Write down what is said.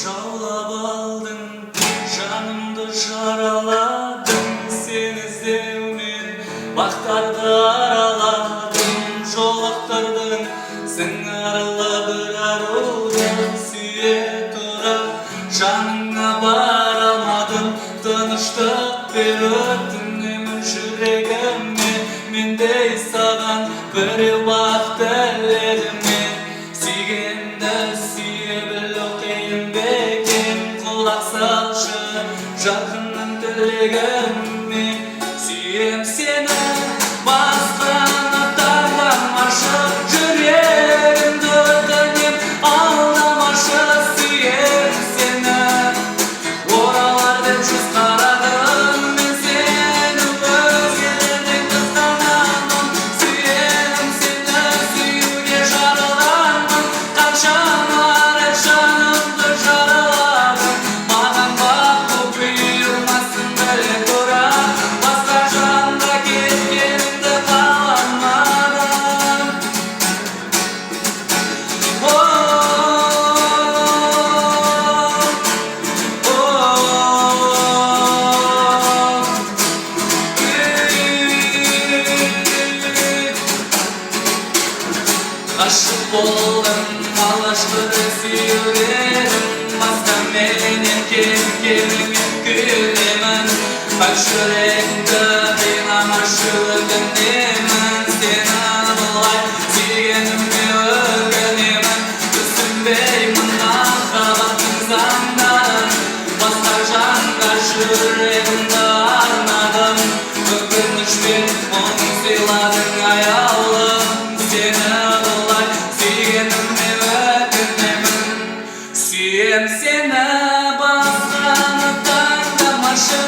Жаулап алдың, жанымды жараладың, сені іздеумен бақтарды араладың, жолықтырдың сыңарлы бір аруды, сүйе тұра жаныңа бара алмадым, тыныштық беріп түнемін жүрегіме, мендей саған біреу бақ тіледім мен. Сүйгенді сүйе білу қиын бекен, құлақ салшы жарқынның тілегіме. Сүйем сені басқаны таңдамашы, жүрегімді өтінем алдамашы. Сүйем сені оралар деп жүз қарадым, мен сені өзгелерден қызғанамын. Сүйем сені сүюге жаралғанмын, қаншама рет жанымды жараладым. Маған бақ боп бұйырмасын біле тұра, басқа жанда кеткенімді қаламадым. Ғашық болдым, алғашқы сүйгенім, басқа менен кеткеніме күйінемін. Пәк жүректі қинамашы өтінемін, сені бұлай сүйгеніме өкінемін. Түсінбеймін махаббаттың заңдарын, басқа жанға жүрегімді арнадым. Өкінішпен мұң сыйладың аяулым, сені бұлай сүйгеніме өкінемін. Сүйем сені басқаны таңдамашы,